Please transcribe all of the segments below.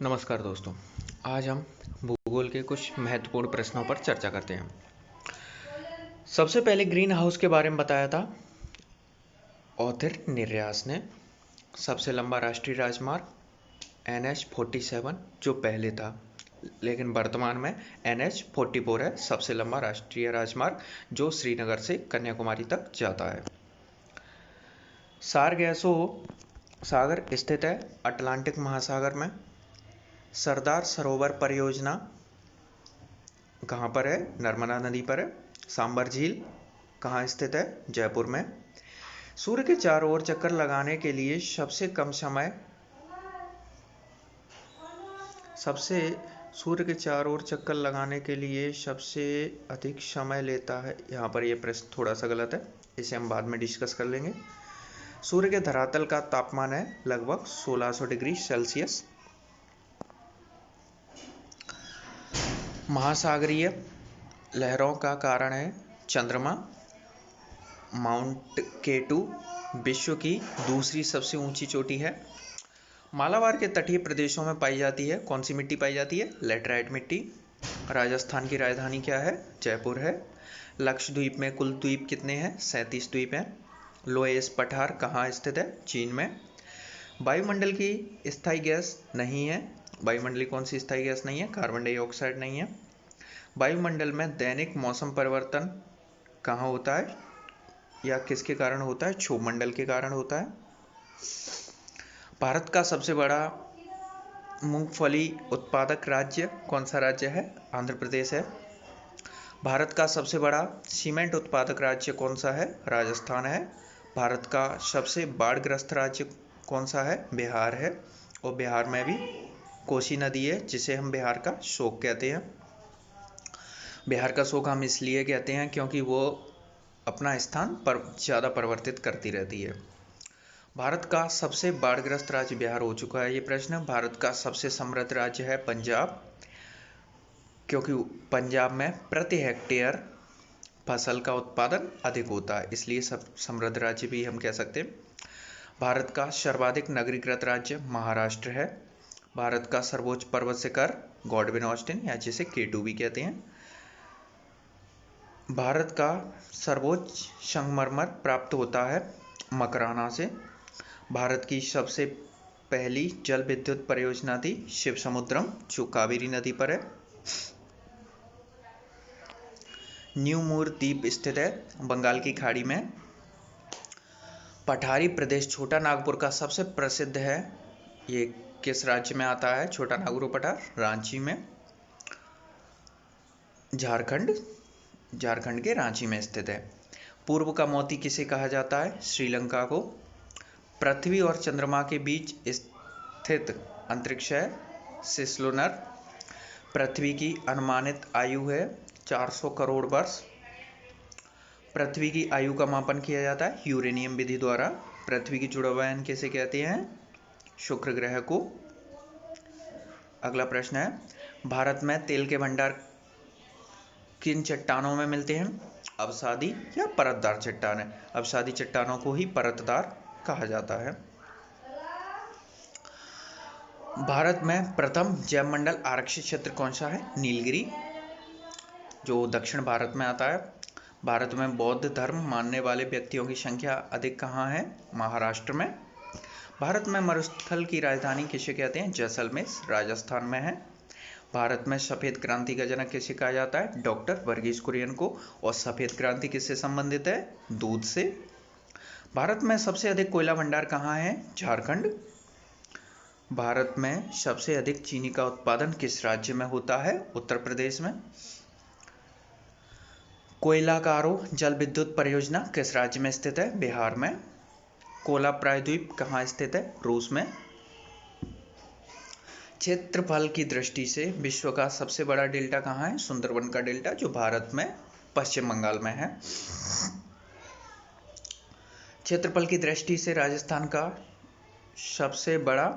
नमस्कार दोस्तों। आज हम भूगोल के कुछ महत्वपूर्ण प्रश्नों पर चर्चा करते हैं। सबसे पहले ग्रीन हाउस के बारे में बताया था ऑथर निर्यास ने। सबसे लंबा राष्ट्रीय राजमार्ग NH-47 जो पहले था, लेकिन वर्तमान में NH-44 है सबसे लंबा राष्ट्रीय राजमार्ग जो श्रीनगर से कन्याकुमारी तक जाता है। सारगैसो सागर स्थित है अटलांटिक महासागर में। सरदार सरोवर परियोजना कहाँ पर है? नर्मदा नदी पर है। सांबर झील कहाँ स्थित है? जयपुर में। सूर्य के चारों ओर चक्कर लगाने के लिए सूर्य के चारों ओर चक्कर लगाने के लिए सबसे अधिक समय लेता है। यहाँ पर यह प्रश्न थोड़ा सा गलत है, इसे हम बाद में डिस्कस कर लेंगे। सूर्य के धरातल का तापमान है लगभग 1600 डिग्री सेल्सियस। महासागरीय लहरों का कारण है चंद्रमा। माउंट केटू विश्व की दूसरी सबसे ऊंची चोटी है। मालाबार के तटीय प्रदेशों में पाई जाती है कौन सी मिट्टी पाई जाती है? लैटराइट मिट्टी। राजस्थान की राजधानी क्या है? जयपुर है। लक्षद्वीप में कुल द्वीप कितने हैं? 37 द्वीप हैं। लोएस पठार कहाँ स्थित है? चीन में। वायुमंडल की स्थायी गैस नहीं है। वायुमंडल कौन सी स्थायी गैस नहीं है? कार्बन डाइऑक्साइड नहीं है। वायुमंडल में दैनिक मौसम परिवर्तन कहाँ होता है या किसके कारण होता है? क्षोभमंडल के कारण होता है। भारत का सबसे बड़ा मूंगफली उत्पादक राज्य कौन सा राज्य है? आंध्र प्रदेश है। भारत का सबसे बड़ा सीमेंट उत्पादक राज्य कौन सा है? राजस्थान है। भारत का सबसे बाढ़ग्रस्त राज्य कौन सा है? बिहार है। और बिहार में भी कोसी नदी है जिसे हम बिहार का शोक कहते हैं। बिहार का शोक हम इसलिए कहते हैं क्योंकि वो अपना स्थान पर ज़्यादा परिवर्तित करती रहती है। भारत का सबसे बाढ़ग्रस्त राज्य बिहार हो चुका है ये प्रश्न। भारत का सबसे समृद्ध राज्य है पंजाब, क्योंकि पंजाब में प्रति हेक्टेयर फसल का उत्पादन अधिक होता है, इसलिए सब समृद्ध राज्य भी हम कह सकते हैं। भारत का सर्वाधिक नगरीकृत राज्य महाराष्ट्र है। भारत का सर्वोच्च पर्वत शिखर गॉडविन ऑस्टिन या जिसे K2 भी कहते हैं। भारत का सर्वोच्च संगमरमर प्राप्त होता है मकराना से। भारत की सबसे पहली जल विद्युत परियोजना थी शिव समुद्रम जो कावेरी नदी पर है। न्यू मूर द्वीप स्थित है बंगाल की खाड़ी में। पठारी प्रदेश छोटा नागपुर का सबसे प्रसिद्ध है, ये किस राज्य में आता है? छोटा नागपुर पठार रांची में। झारखंड के रांची में स्थित है। पूर्व का मोती किसे कहा जाता है? श्रीलंका को। पृथ्वी और चंद्रमा के बीच स्थित अंतरिक्ष है सिस्लुनर। पृथ्वी की अनुमानित आयु है 400 करोड़ वर्ष। पृथ्वी की आयु का मापन किया जाता है यूरेनियम विधि द्वारा। पृथ्वी की जुड़वायन किसे कहते हैं? शुक्र ग्रह को। अगला प्रश्न है, भारत में तेल के भंडार किन चट्टानों में मिलते हैं? अवसादी या परतदार चट्टान है? अवसादी चट्टानों को ही परतदार कहा जाता है। भारत में प्रथम जैवमंडल आरक्षित क्षेत्र कौन सा है? नीलगिरी जो दक्षिण भारत में आता है। भारत में बौद्ध धर्म मानने वाले व्यक्तियों की संख्या अधिक कहाँ है? महाराष्ट्र में। भारत में मरुस्थल की राजधानी किसे कहते हैं? जैसलमेर राजस्थान में है। भारत में सफ़ेद क्रांति का जनक किसे कहा जाता है? डॉक्टर वर्गीज कुरियन को। और सफ़ेद क्रांति किससे संबंधित है? दूध से। भारत में सबसे अधिक कोयला भंडार कहाँ है? झारखंड। भारत में सबसे अधिक चीनी का उत्पादन किस राज्य में होता है? उत्तर प्रदेश में। कोयलाकारो जल विद्युत परियोजना किस राज्य में स्थित है? बिहार में। कोला प्रायद्वीप कहाँ स्थित है? रूस में। क्षेत्रफल की दृष्टि से विश्व का सबसे बड़ा डेल्टा कहाँ है? सुंदरबन का डेल्टा जो भारत में पश्चिम बंगाल में है। क्षेत्रफल की दृष्टि से राजस्थान का सबसे बड़ा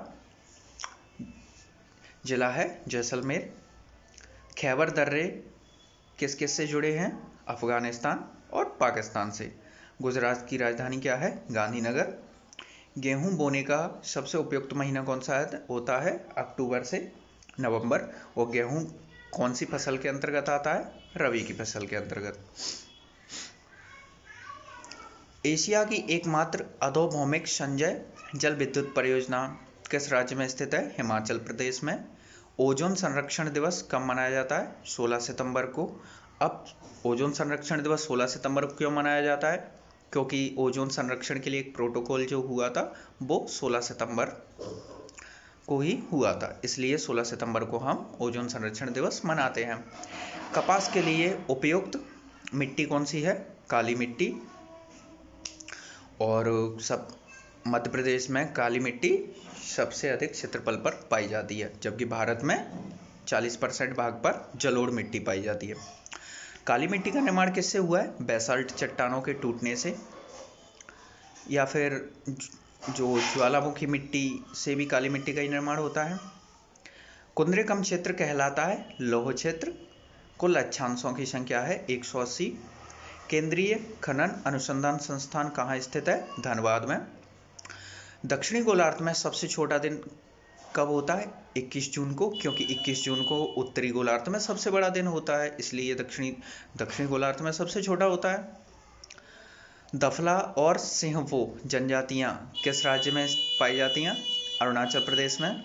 जिला है जैसलमेर। खैबर दर्रे किस किस से जुड़े हैं? अफगानिस्तान और पाकिस्तान से। गुजरात की राजधानी क्या है? गांधीनगर। गेहूं बोने का सबसे उपयुक्त महीना कौन सा होता है? अक्टूबर से नवंबर। और गेहूं कौन सी फसल के अंतर्गत आता है? रबी की फसल के अंतर्गत। एशिया की एकमात्र अधोभौमिक संचय जल विद्युत परियोजना किस राज्य में स्थित है? हिमाचल प्रदेश में। ओजोन संरक्षण दिवस कब मनाया जाता है? 16 सितंबर को। अब ओजोन संरक्षण दिवस 16 सितंबर को क्यों मनाया जाता है? क्योंकि ओजोन संरक्षण के लिए एक प्रोटोकॉल जो हुआ था वो 16 सितंबर को ही हुआ था, इसलिए 16 सितंबर को हम ओजोन संरक्षण दिवस मनाते हैं। कपास के लिए उपयुक्त मिट्टी कौन सी है? काली मिट्टी। और सब मध्य प्रदेश में काली मिट्टी सबसे अधिक क्षेत्रफल पर पाई जाती है, जबकि भारत में 40% भाग पर जलोढ़ मिट्टी पाई जाती है। काली मिट्टी का निर्माण किससे हुआ है? बेसाल्ट चट्टानों के टूटने से, या फिर जो ज्वालामुखी मिट्टी से भी काली मिट्टी का ही निर्माण होता है। कुंद्रेकम क्षेत्र कहलाता है लौह क्षेत्र। कुल अक्षांशों की संख्या है 180। केंद्रीय खनन अनुसंधान संस्थान कहाँ स्थित है? धनबाद में। दक्षिणी गोलार्ध में सबसे छोटा दिन कब होता है? 21 जून को, क्योंकि 21 जून को उत्तरी गोलार्ध में सबसे बड़ा दिन होता है, इसलिए दक्षिणी गोलार्ध में सबसे छोटा होता है। दफला और सिंहवो जनजातियां किस राज्य में पाई जाती हैं? अरुणाचल प्रदेश में।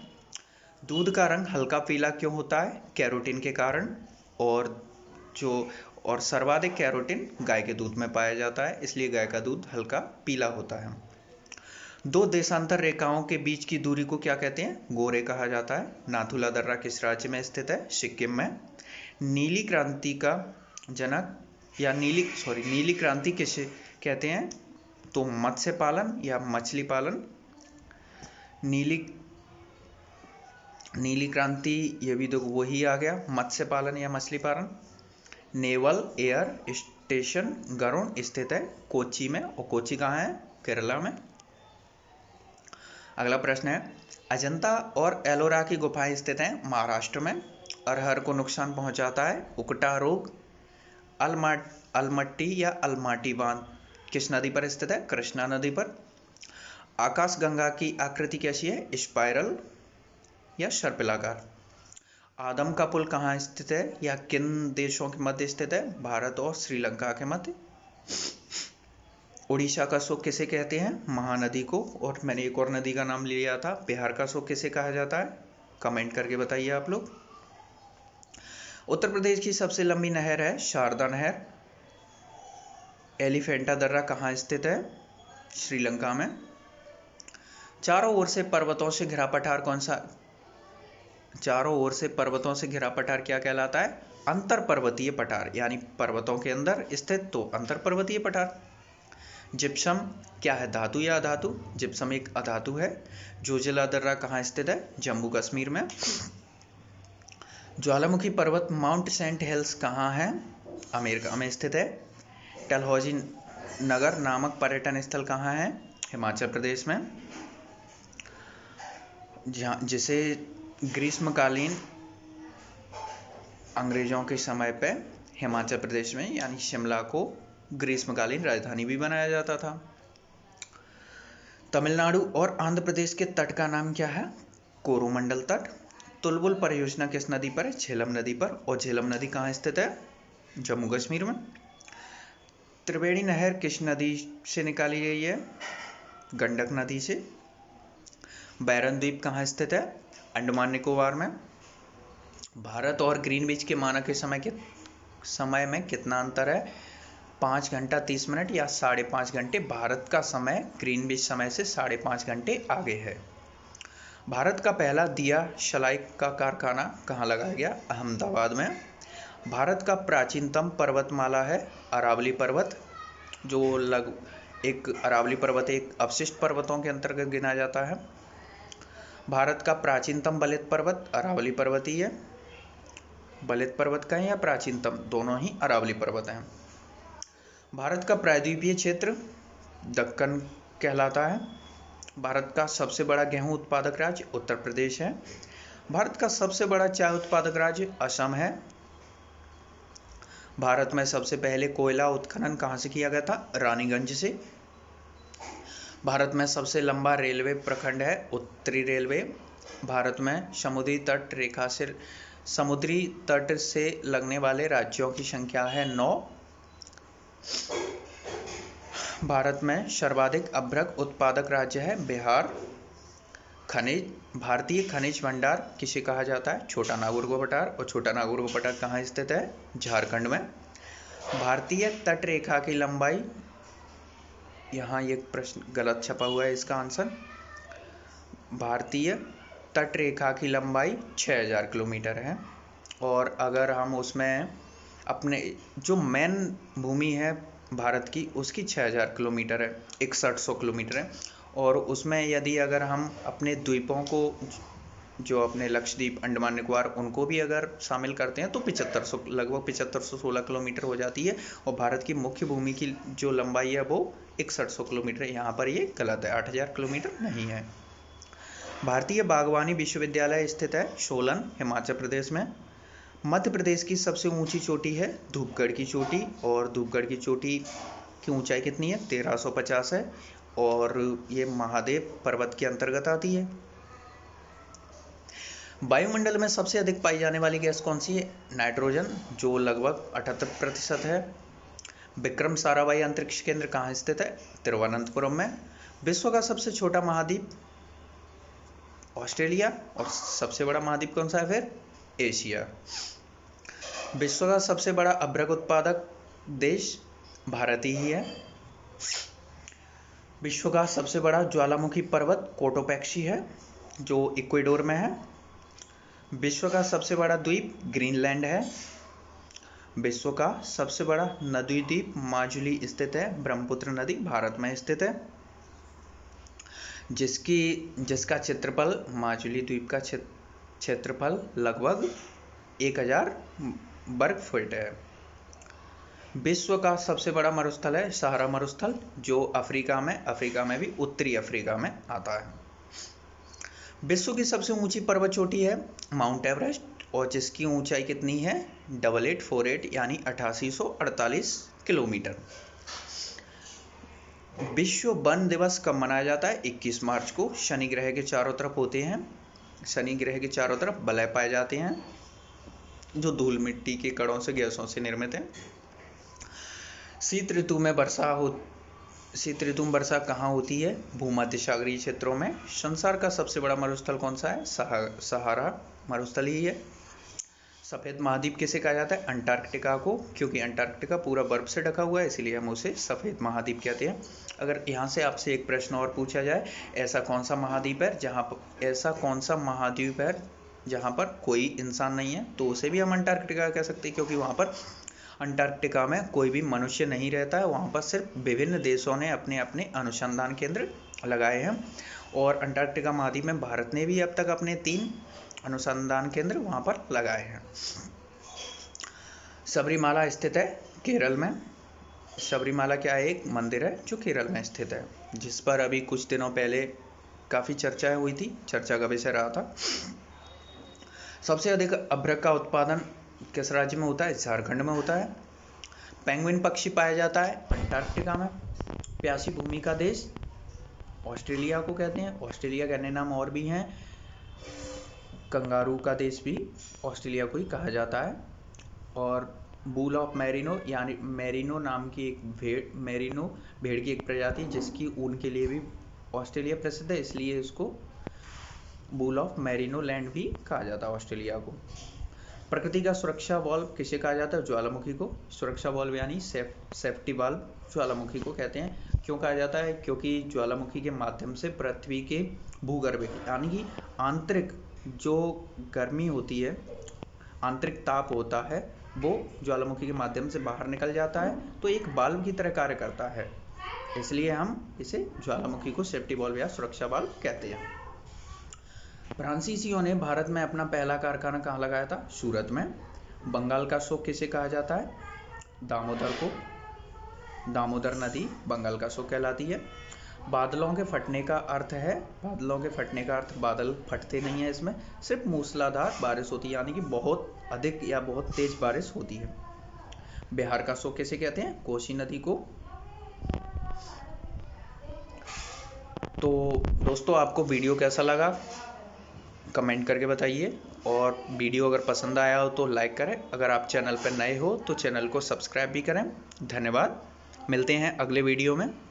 दूध का रंग हल्का पीला क्यों होता है? कैरोटीन के कारण। और सर्वाधिक कैरोटीन गाय के दूध में पाया जाता है, इसलिए गाय का दूध हल्का पीला होता है। दो देशांतर रेखाओं के बीच की दूरी को क्या कहते हैं? गोरे कहा जाता है। नाथुला दर्रा किस राज्य में स्थित है? सिक्किम में। नीली क्रांति का जनक या नीली क्रांति किसे कहते हैं? तो मत्स्य पालन या मछली पालन। नीली क्रांति, ये भी तो वही आ गया, मत्स्य पालन या मछली पालन। नेवल एयर स्टेशन गरुड़ स्थित है कोच्चि में, और कोच्चि कहाँ है? केरला में। अगला प्रश्न है, अजंता और एलोरा की गुफाएं स्थित हैं महाराष्ट्र में। अरहर को नुकसान पहुंचाता है उकटा रोग। अलमट्टी या अलमाटी बांध किस नदी पर स्थित है? कृष्णा नदी पर। आकाशगंगा की आकृति कैसी है? स्पाइरल या सर्पिलाकार। आदम का पुल कहाँ स्थित है या किन देशों के मध्य स्थित है? भारत और श्रीलंका के मध्य। उड़ीसा का शोक किसे कहते हैं? महानदी को। और मैंने एक और नदी का नाम लिया था, बिहार का शोक किसे कहा जाता है? कमेंट करके बताइए आप लोग। उत्तर प्रदेश की सबसे लंबी नहर है शारदा नहर। एलिफेंटा दर्रा कहाँ स्थित है? श्रीलंका में। चारों ओर से पर्वतों से घिरा पठार कौन सा? चारों ओर से पर्वतों से घिरा पठार क्या कहलाता है? अंतर पर्वतीय पठार, यानी पर्वतों के अंदर स्थित तो अंतर पर्वतीय पठार। जिप्सम क्या है, धातु या अधातु? जिप्सम एक अधातु है। जोजिला दर्रा कहाँ स्थित है? जम्मू कश्मीर में। ज्वालामुखी पर्वत माउंट सेंट हेल्स कहाँ है? अमेरिका में स्थित है। डलहौजी नगर नामक पर्यटन स्थल कहाँ है? हिमाचल प्रदेश में। जिसे ग्रीष्मकालीन अंग्रेजों के समय पे हिमाचल प्रदेश में यानी शिमला को ग्रीष्मकालीन राजधानी भी बनाया जाता था। तमिलनाडु और आंध्र प्रदेश के तट का नाम क्या है? कोरोमंडल तट। तुलबुल परियोजना किस नदी पर है? झेलम नदी पर। और झेलम नदी कहाँ स्थित है? जम्मू कश्मीर में। त्रिवेणी नहर किस नदी से निकाली गई है? गंडक नदी से। बैरन द्वीप कहाँ स्थित है? अंडमान निकोबार में। भारत और ग्रीनविच के मानक के समय में कितना अंतर है? 5 घंटा 30 मिनट या 5.5 घंटे। भारत का समय ग्रीनविच समय से 5.5 घंटे आगे है। भारत का पहला दिया शलाई का कारखाना कहाँ लगाया गया? अहमदाबाद में। भारत का प्राचीनतम पर्वतमाला है अरावली पर्वत, जो अरावली पर्वत एक अवशिष्ट पर्वतों के अंतर्गत गिना जाता है। भारत का प्राचीनतम बलित पर्वत अरावली पर्वत ही है। बलित पर्वत का है या प्राचीनतम, दोनों ही अरावली पर्वत हैं। भारत का प्रायद्वीपीय क्षेत्र दक्कन कहलाता है। भारत का सबसे बड़ा गेहूं उत्पादक राज्य उत्तर प्रदेश है। भारत का सबसे बड़ा चाय उत्पादक राज्य असम है। भारत में सबसे पहले कोयला उत्खनन कहाँ से किया गया था? रानीगंज से। भारत में सबसे लंबा रेलवे प्रखंड है उत्तरी रेलवे। भारत में समुद्री तट से लगने वाले राज्यों की संख्या है 9। भारत में सर्वाधिक अभ्रक उत्पादक राज्य है बिहार। भारतीय खनिज भंडार किसे कहा जाता है? छोटा नागौर को पठार। और छोटा नागौर को पठार कहाँ स्थित है? झारखंड में। भारतीय तट रेखा की लंबाई, यहाँ एक प्रश्न गलत छपा हुआ है, इसका आंसर भारतीय तट रेखा की लंबाई 6000 किलोमीटर है। और अगर हम उसमें अपने जो मेन भूमि है भारत की, उसकी 6000 किलोमीटर है, 6100 किलोमीटर है। और उसमें यदि अगर हम अपने द्वीपों को, जो अपने लक्षद्वीप, अंडमान निकोबार, उनको भी अगर शामिल करते हैं तो 7500, लगभग 7516 किलोमीटर हो जाती है। और भारत की मुख्य भूमि की जो लंबाई है वो 6100 किलोमीटर है। यहाँ पर ये गलत है, 8000 किलोमीटर नहीं है। भारतीय बागवानी विश्वविद्यालय स्थित है सोलन, हिमाचल प्रदेश में। मध्य प्रदेश की सबसे ऊंची चोटी है धूपगढ़ की चोटी। और धूपगढ़ की चोटी की ऊंचाई कितनी है? 1350 है। और ये महादेव पर्वत के अंतर्गत आती है। वायुमंडल में सबसे अधिक पाई जाने वाली गैस कौन सी है? नाइट्रोजन, जो लगभग 78% है। विक्रम साराभाई अंतरिक्ष केंद्र कहाँ स्थित है? तिरुवनंतपुरम में। विश्व का सबसे छोटा महाद्वीप ऑस्ट्रेलिया। और सबसे बड़ा महाद्वीप कौन सा है फिर? एशिया। विश्व का सबसे बड़ा अभ्रक उत्पादक देश भारत ही है। विश्व का सबसे बड़ा ज्वालामुखी पर्वत कोटोपैक्सी है, जो इक्वेडोर में है। विश्व का सबसे बड़ा द्वीप ग्रीनलैंड है। विश्व का सबसे बड़ा नदी द्वीप माजुली स्थित है, ब्रह्मपुत्र नदी भारत में स्थित है। जिसका क्षेत्रफल, माजुली द्वीप का क्षेत्रफल लगभग 1000 वर्ग फुट है। विश्व का सबसे बड़ा मरुस्थल है सहारा मरुस्थल, जो अफ्रीका में भी उत्तरी अफ्रीका में आता है। विश्व की सबसे ऊंची पर्वत चोटी है माउंट एवरेस्ट, और जिसकी ऊंचाई कितनी है? 8848 यानी 8848 किलोमीटर। विश्व वन दिवस कब मनाया जाता है? 21 मार्च को। शनि ग्रह के चारों तरफ होते हैं, शनि ग्रह के चारों तरफ वलय पाए जाते हैं, जो धूल मिट्टी के कणों से, गैसों से निर्मित हैं। शीत ऋतु में वर्षा कहाँ होती है? भूमध्य सागरीय क्षेत्रों में। संसार का सबसे बड़ा मरुस्थल कौन सा है? सहारा मरुस्थल ही है। सफेद महाद्वीप किसे कहा जाता है? अंटार्कटिका को, क्योंकि अंटार्कटिका पूरा बर्फ से ढका हुआ है, इसलिए हम उसे सफेद महाद्वीप कहते हैं। अगर यहाँ से आपसे एक प्रश्न और पूछा जाए, ऐसा कौन सा महाद्वीप है जहाँ पर कोई इंसान नहीं है, तो उसे भी हम अंटार्कटिका कह सकते हैं, क्योंकि वहाँ पर अंटार्कटिका में कोई भी मनुष्य नहीं रहता है। वहाँ पर सिर्फ विभिन्न देशों ने अपने अपने अनुसंधान केंद्र लगाए हैं। और अंटार्कटिका महाद्वीप में भारत ने भी अब तक अपने 3 अनुसंधान केंद्र वहाँ पर लगाए हैं। सबरीमाला स्थित है केरल में। सबरीमाला क्या है? एक मंदिर है जो केरल में स्थित है, जिस पर अभी कुछ दिनों पहले काफ़ी चर्चा हुई थी, चर्चा का विषय रहा था। सबसे अधिक अभ्रक का उत्पादन किस राज्य में होता है? झारखंड में होता है। पेंगुइन पक्षी पाया जाता है अंटार्कटिका में। प्यासी भूमि का देश ऑस्ट्रेलिया को कहते हैं। ऑस्ट्रेलिया के अन्य नाम और भी हैं, कंगारू का देश भी ऑस्ट्रेलिया को ही कहा जाता है। और बुल ऑफ मैरिनो यानी मैरिनो नाम की एक भेड़ की एक प्रजाति, जिसकी ऊन के लिए भी ऑस्ट्रेलिया प्रसिद्ध है, इसलिए इसको बुल ऑफ मैरिनो लैंड भी कहा जाता है ऑस्ट्रेलिया को। प्रकृति का सुरक्षा वाल्व किसे कहा जाता है? ज्वालामुखी को। सुरक्षा वाल्व यानी सेफ्टी वाल्व ज्वालामुखी को कहते हैं। क्यों कहा जाता है? क्योंकि ज्वालामुखी के माध्यम से पृथ्वी के भूगर्भ यानी कि आंतरिक जो गर्मी होती है, आंतरिक ताप होता है, वो ज्वालामुखी के माध्यम से बाहर निकल जाता है, तो एक वाल्व की तरह कार्य करता है, इसलिए हम इसे ज्वालामुखी को सेफ्टी वाल्व या सुरक्षा वाल्व कहते हैं। फ्रांसीसियों ने भारत में अपना पहला कारखाना कहाँ लगाया था? सूरत में। बंगाल का शोक किसे कहा जाता है? दामोदर को। दामोदर नदी बंगाल का शोक कहलाती है। बादलों के फटने का अर्थ बादल फटते नहीं है, इसमें सिर्फ मूसलाधार बारिश होती है, यानी कि बहुत अधिक या बहुत तेज बारिश होती है। बिहार का शोक किसे कहते हैं? कोसी नदी को। तो दोस्तों, आपको वीडियो कैसा लगा कमेंट करके बताइए, और वीडियो अगर पसंद आया हो तो लाइक करें। अगर आप चैनल पर नए हो तो चैनल को सब्सक्राइब भी करें। धन्यवाद। मिलते हैं अगले वीडियो में।